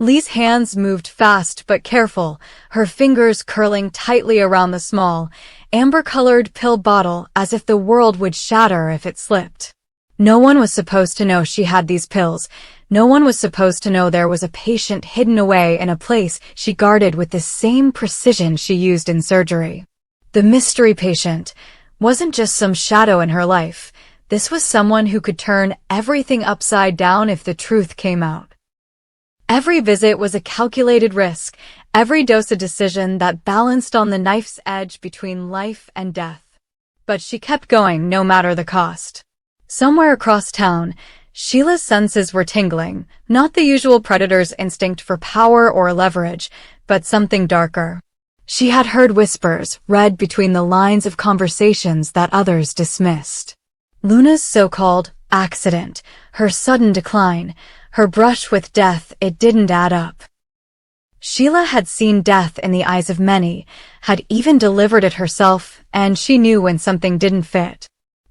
Lee's hands moved fast but careful, her fingers curling tightly around the small, amber-colored pill bottle as if the world would shatter if it slipped. No one was supposed to know she had these pills. No one was supposed to know there was a patient hidden away in a place she guarded with the same precision she used in surgery. The mystery patient wasn't just some shadow in her life. This was someone who could turn everything upside down if the truth came out. Every visit was a calculated risk, every dose a decision that balanced on the knife's edge between life and death. But she kept going no matter the cost. Somewhere across town, Sheila's senses were tingling, not the usual predator's instinct for power or leverage, but something darker. She had heard whispers, read between the lines of conversations that others dismissed. Luna's so-called accident, her sudden decline, her brush with death, it didn't add up. Sheila had seen death in the eyes of many, had even delivered it herself, and she knew when something didn't fit.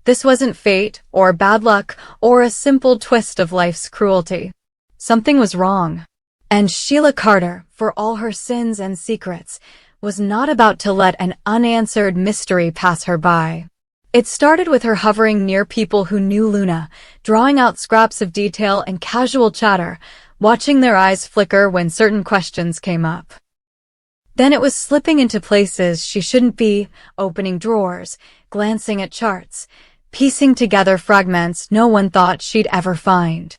This wasn't fate, or bad luck, or a simple twist of life's cruelty. Something was wrong. And Sheila Carter, for all her sins and secrets, was not about to let an unanswered mystery pass her by. It started with her hovering near people who knew Luna, drawing out scraps of detail and casual chatter, watching their eyes flicker when certain questions came up. Then it was slipping into places she shouldn't be, opening drawers, glancing at charts, piecing together fragments no one thought she'd ever find.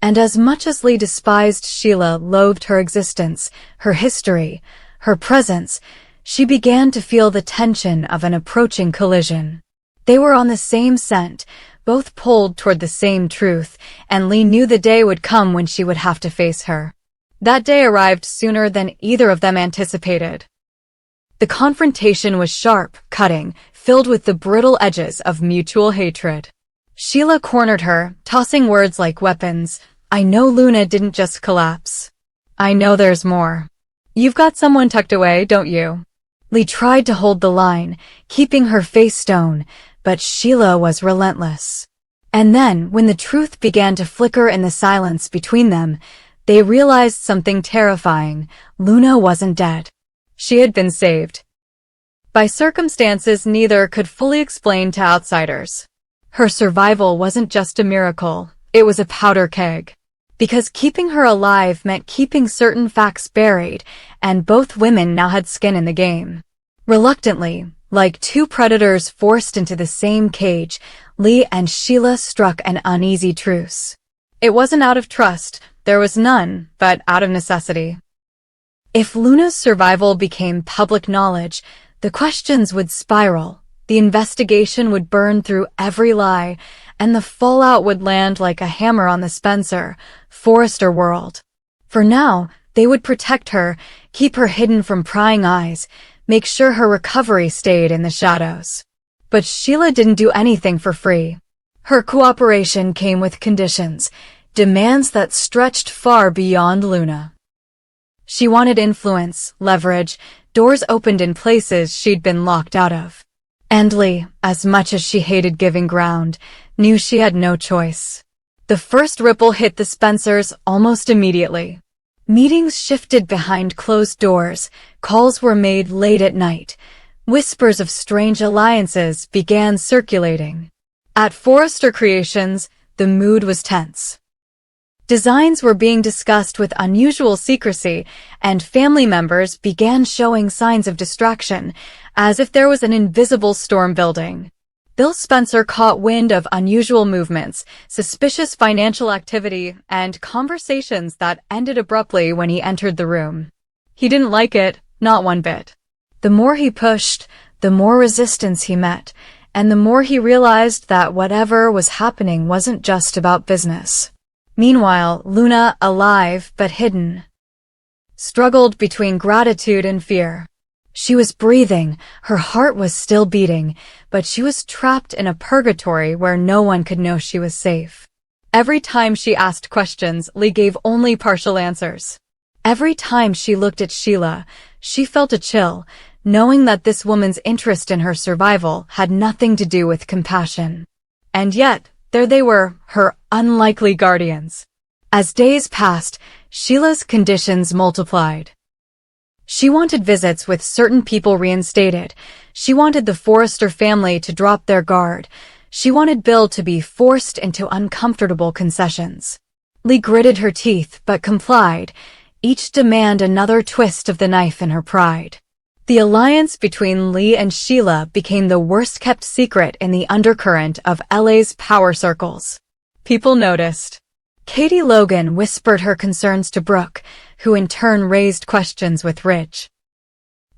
And as much as Lee despised Sheila, loathed her existence, her history, her presence, she began to feel the tension of an approaching collision. They were on the same scent, both pulled toward the same truth, and Lee knew the day would come when she would have to face her. That day arrived sooner than either of them anticipated. The confrontation was sharp, cutting, filled with the brittle edges of mutual hatred. Sheila cornered her, tossing words like weapons. "I know Luna didn't just collapse. I know there's more. You've got someone tucked away, don't you?" Lee tried to hold the line, keeping her face stone, but Sheila was relentless. And then, when the truth began to flicker in the silence between them, they realized something terrifying. Luna wasn't dead. She had been saved. By circumstances neither could fully explain to outsiders. Her survival wasn't just a miracle, it was a powder keg. Because keeping her alive meant keeping certain facts buried, and both women now had skin in the game. Reluctantly, like two predators forced into the same cage, Lee and Sheila struck an uneasy truce. It wasn't out of trust, there was none, but out of necessity. If Luna's survival became public knowledge, the questions would spiral, the investigation would burn through every lie, and the fallout would land like a hammer on the Spencer, Forrester world. For now, they would protect her, keep her hidden from prying eyes, make sure her recovery stayed in the shadows. But Sheila didn't do anything for free. Her cooperation came with conditions, demands that stretched far beyond Luna. She wanted influence, leverage, doors opened in places she'd been locked out of. And Lee, as much as she hated giving ground, knew she had no choice. The first ripple hit the Spencers almost immediately. Meetings shifted behind closed doors, calls were made late at night. Whispers of strange alliances began circulating. At Forrester Creations, the mood was tense. Designs were being discussed with unusual secrecy, and family members began showing signs of distraction, as if there was an invisible storm building. Bill Spencer caught wind of unusual movements, suspicious financial activity, and conversations that ended abruptly when he entered the room. He didn't like it, not one bit. The more he pushed, the more resistance he met, and the more he realized that whatever was happening wasn't just about business. Meanwhile, Luna, alive but hidden, struggled between gratitude and fear. She was breathing, her heart was still beating, but she was trapped in a purgatory where no one could know she was safe. Every time she asked questions, Lee gave only partial answers. Every time she looked at Sheila, she felt a chill, knowing that this woman's interest in her survival had nothing to do with compassion. And yet, there they were, her unlikely guardians. As days passed, Sheila's conditions multiplied. She wanted visits with certain people reinstated. She wanted the Forrester family to drop their guard. She wanted Bill to be forced into uncomfortable concessions. Lee gritted her teeth but complied, each demand another twist of the knife in her pride. The alliance between Lee and Sheila became the worst-kept secret in the undercurrent of LA's power circles. People noticed. Katie Logan whispered her concerns to Brooke, who in turn raised questions with Ridge.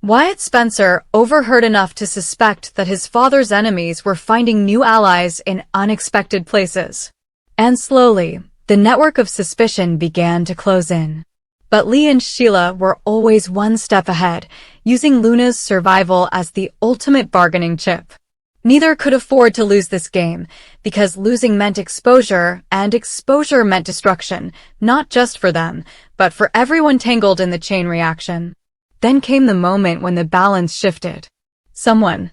Wyatt Spencer overheard enough to suspect that his father's enemies were finding new allies in unexpected places. And slowly, the network of suspicion began to close in. But Lee and Sheila were always one step ahead, using Luna's survival as the ultimate bargaining chip. Neither could afford to lose this game, because losing meant exposure, and exposure meant destruction, not just for them, but for everyone tangled in the chain reaction. Then came the moment when the balance shifted. Someone.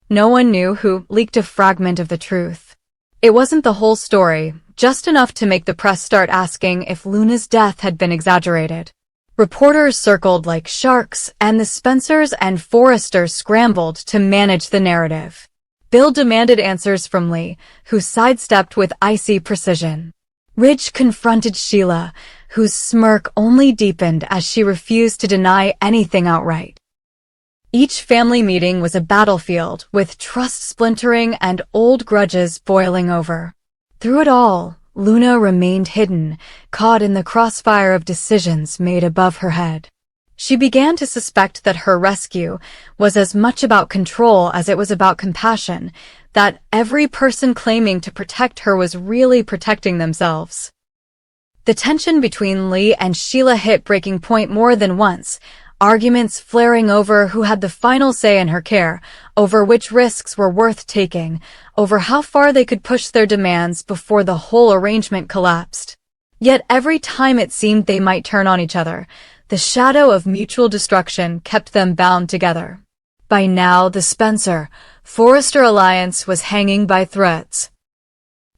No one knew who leaked a fragment of the truth. It wasn't the whole story, just enough to make the press start asking if Luna's death had been exaggerated. Reporters circled like sharks, and the Spencers and Forresters scrambled to manage the narrative. Bill demanded answers from Lee, who sidestepped with icy precision. Ridge confronted Sheila, whose smirk only deepened as she refused to deny anything outright. Each family meeting was a battlefield, with trust splintering and old grudges boiling over. Through it all, Luna remained hidden, caught in the crossfire of decisions made above her head. She began to suspect that her rescue was as much about control as it was about compassion, that every person claiming to protect her was really protecting themselves. The tension between Lee and Sheila hit breaking point more than once, arguments flaring over who had the final say in her care, over which risks were worth taking, over how far they could push their demands before the whole arrangement collapsed. Yet every time it seemed they might turn on each other, the shadow of mutual destruction kept them bound together. By now, the Spencer-Forrester alliance was hanging by threads.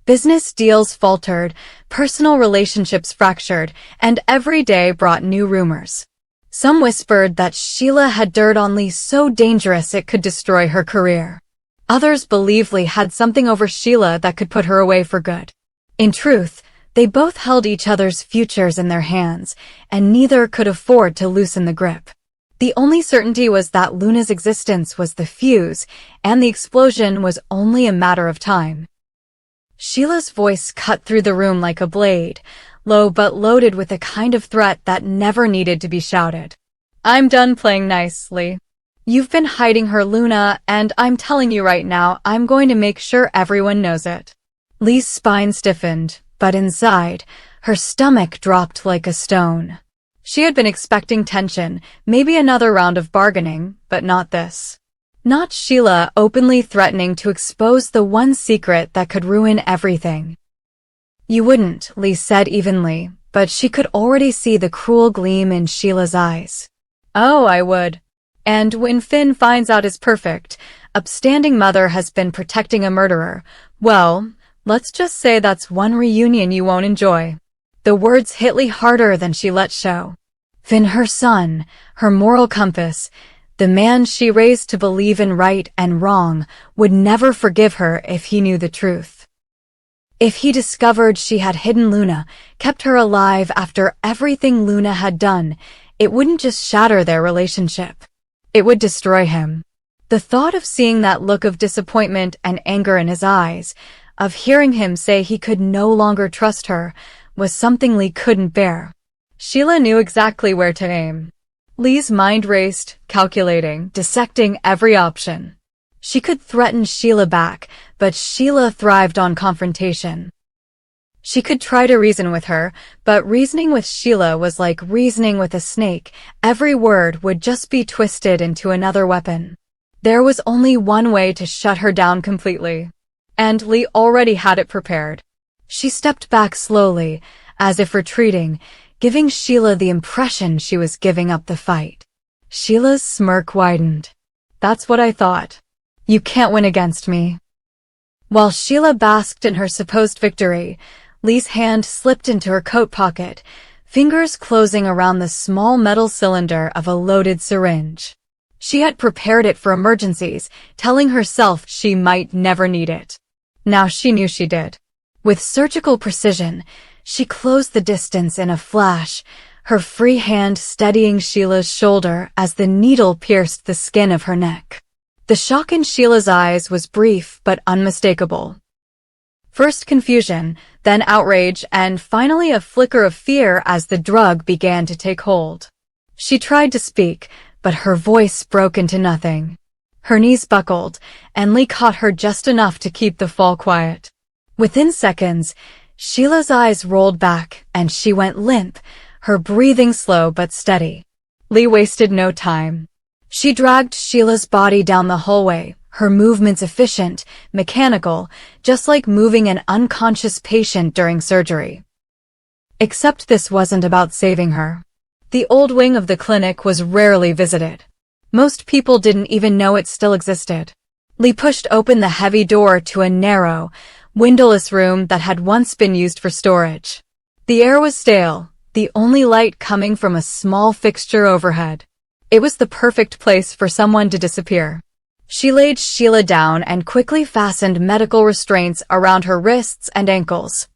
Business deals faltered, personal relationships fractured, and every day brought new rumors. Some whispered that Sheila had dirt on Lee so dangerous it could destroy her career. Others believed Lee had something over Sheila that could put her away for good. In truth, they both held each other's futures in their hands, and neither could afford to loosen the grip. The only certainty was that Luna's existence was the fuse, and the explosion was only a matter of time. Sheila's voice cut through the room like a blade, low but loaded with a kind of threat that never needed to be shouted. I'm done playing nice, Lee. You've been hiding her, Luna, and I'm telling you right now, I'm going to make sure everyone knows it. Lee's spine stiffened, but inside, her stomach dropped like a stone. She had been expecting tension, maybe another round of bargaining, but not this. Not Sheila openly threatening to expose the one secret that could ruin everything. You wouldn't, Lee said evenly, but she could already see the cruel gleam in Sheila's eyes. Oh, I would. And when Finn finds out his perfect, upstanding mother has been protecting a murderer, well, let's just say that's one reunion you won't enjoy. The words hit Lee harder than she let show. Finn, her son, her moral compass, the man she raised to believe in right and wrong, would never forgive her if he knew the truth. If he discovered she had hidden Luna, kept her alive after everything Luna had done, it wouldn't just shatter their relationship. It would destroy him. The thought of seeing that look of disappointment and anger in his eyes, of hearing him say he could no longer trust her, was something Lee couldn't bear. Sheila knew exactly where to aim. Lee's mind raced, calculating, dissecting every option. She could threaten Sheila back, but Sheila thrived on confrontation. She could try to reason with her, but reasoning with Sheila was like reasoning with a snake. Every word would just be twisted into another weapon. There was only one way to shut her down completely. And Lee already had it prepared. She stepped back slowly, as if retreating, giving Sheila the impression she was giving up the fight. Sheila's smirk widened. That's what I thought. You can't win against me. While Sheila basked in her supposed victory, Lee's hand slipped into her coat pocket, fingers closing around the small metal cylinder of a loaded syringe. She had prepared it for emergencies, telling herself she might never need it. Now she knew she did. With surgical precision, she closed the distance in a flash, her free hand steadying Sheila's shoulder as the needle pierced the skin of her neck. The shock in Sheila's eyes was brief but unmistakable. First confusion, then outrage, and finally a flicker of fear as the drug began to take hold. She tried to speak, but her voice broke into nothing. Her knees buckled, and Lee caught her just enough to keep the fall quiet. Within seconds, Sheila's eyes rolled back, and she went limp, her breathing slow but steady. Lee wasted no time. She dragged Sheila's body down the hallway, her movements efficient, mechanical, just like moving an unconscious patient during surgery. Except this wasn't about saving her. The old wing of the clinic was rarely visited. Most people didn't even know it still existed. Lee pushed open the heavy door to a narrow, windowless room that had once been used for storage. The air was stale, the only light coming from a small fixture overhead. It was the perfect place for someone to disappear. She laid Sheila down and quickly fastened medical restraints around her wrists and ankles,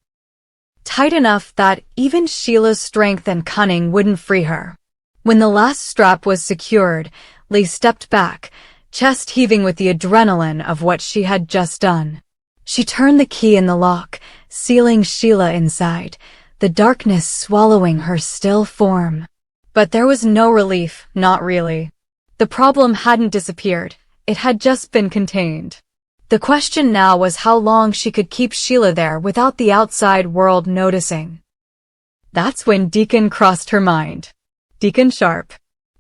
tight enough that even Sheila's strength and cunning wouldn't free her. When the last strap was secured, Lee stepped back, chest heaving with the adrenaline of what she had just done. She turned the key in the lock, sealing Sheila inside, the darkness swallowing her still form. But there was no relief, not really. The problem hadn't disappeared, it had just been contained. The question now was how long she could keep Sheila there without the outside world noticing. That's when Deacon crossed her mind. Deacon Sharp.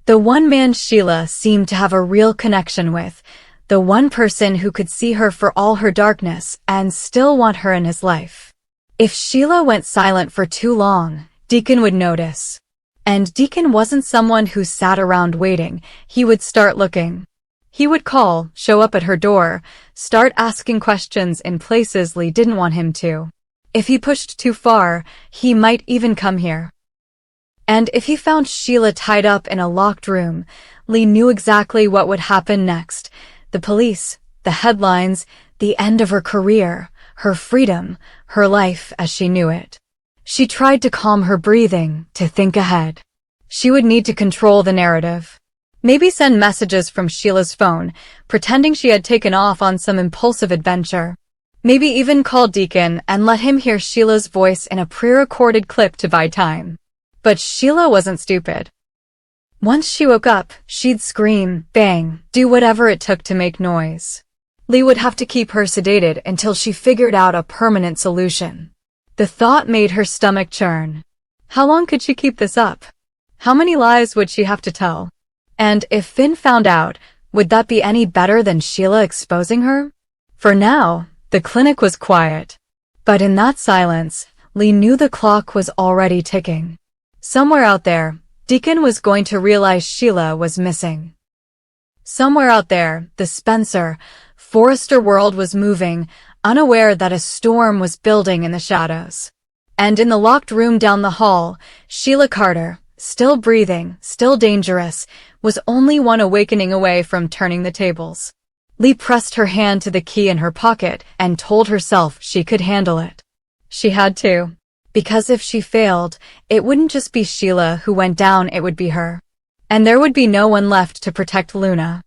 The one man Sheila seemed to have a real connection with, the one person who could see her for all her darkness and still want her in his life. If Sheila went silent for too long, Deacon would notice. And Deacon wasn't someone who sat around waiting, he would start looking. He would call, show up at her door, start asking questions in places Lee didn't want him to. If he pushed too far, he might even come here. And if he found Sheila tied up in a locked room, Lee knew exactly what would happen next. The police, the headlines, the end of her career, her freedom, her life as she knew it. She tried to calm her breathing, to think ahead. She would need to control the narrative. Maybe send messages from Sheila's phone, pretending she had taken off on some impulsive adventure. Maybe even call Deacon and let him hear Sheila's voice in a pre-recorded clip to buy time. But Sheila wasn't stupid. Once she woke up, she'd scream, bang, do whatever it took to make noise. Lee would have to keep her sedated until she figured out a permanent solution. The thought made her stomach churn. How long could she keep this up? How many lies would she have to tell? And if Finn found out, would that be any better than Sheila exposing her? For now, the clinic was quiet. But in that silence, Lee knew the clock was already ticking. Somewhere out there, Deacon was going to realize Sheila was missing. Somewhere out there, the Spencer, Forrester world was moving, unaware that a storm was building in the shadows. And in the locked room down the hall, Sheila Carter, still breathing, still dangerous, was only one awakening away from turning the tables. Lee pressed her hand to the key in her pocket and told herself she could handle it. She had to. Because if she failed, it wouldn't just be Sheila who went down, it would be her. And there would be no one left to protect Luna.